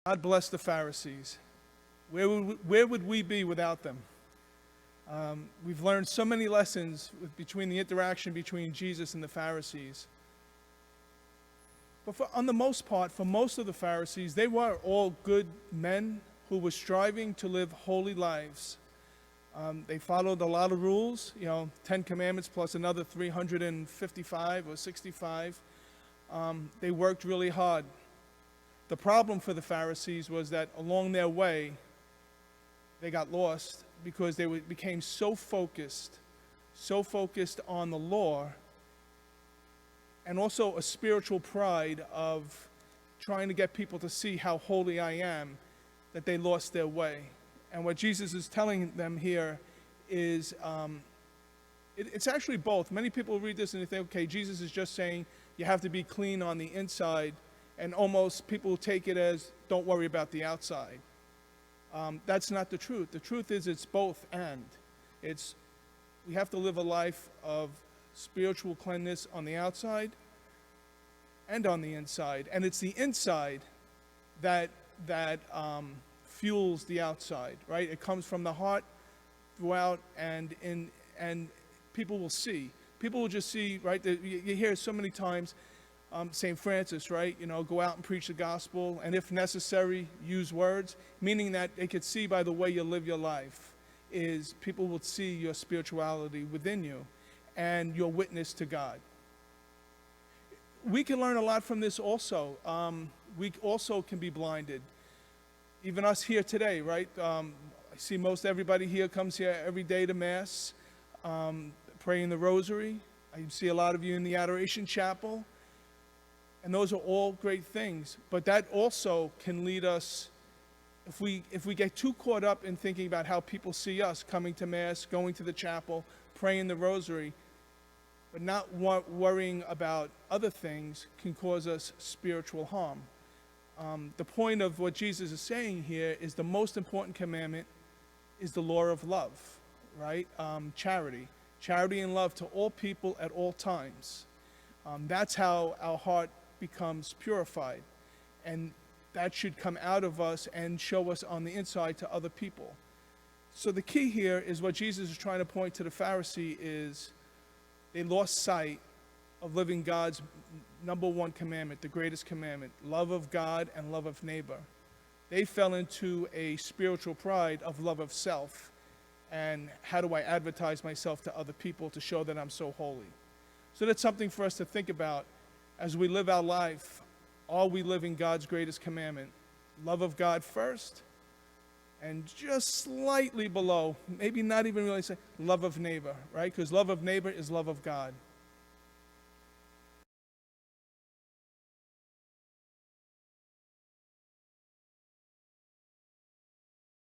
God bless the Pharisees. Where would we be without them? We've learned so many lessons between the interaction between Jesus and the Pharisees. But on the most part, for most of the Pharisees, they were all good men who were striving to live holy lives. They followed a lot of rules, 10 commandments plus another 355 or 65. They worked really hard. The problem for the Pharisees was that along their way, they got lost because they became so focused on the law, and also a spiritual pride of trying to get people to see how holy I am, that they lost their way. And what Jesus is telling them here is, it's actually both. Many people read this and they think, okay, Jesus is just saying you have to be clean on the inside, and almost people take it as, don't worry about the outside. That's not the truth. The truth is it's both and. We have to live a life of spiritual cleanness on the outside and on the inside. And it's the inside that fuels the outside, right? It comes from the heart throughout, and people will see. People will just see, right? You hear so many times, St. Francis, right? Go out and preach the gospel, and if necessary, use words, meaning that they could see by the way you live your life, is people will see your spirituality within you and your witness to God. We can learn a lot from this also. We also can be blinded. Even us here today, right? I see most everybody here comes here every day to Mass, praying the Rosary. I see a lot of you in the Adoration Chapel. And those are all great things. But that also can lead us, if we get too caught up in thinking about how people see us coming to Mass, going to the chapel, praying the Rosary, but not worrying about other things, can cause us spiritual harm. The point of what Jesus is saying here is the most important commandment is the law of love, right? Charity and love to all people at all times. That's how our heart becomes purified, and that should come out of us and show us on the inside to other people. So the key here is what Jesus is trying to point to the Pharisee is they lost sight of living God's number one commandment, the greatest commandment, love of God and love of neighbor. They fell into a spiritual pride of love of self, and how do I advertise myself to other people to show that I'm so holy? So that's something for us to think about as we live our life. Are we living God's greatest commandment? Love of God first, and just slightly below, maybe not even really say, love of neighbor, right? Because love of neighbor is love of God.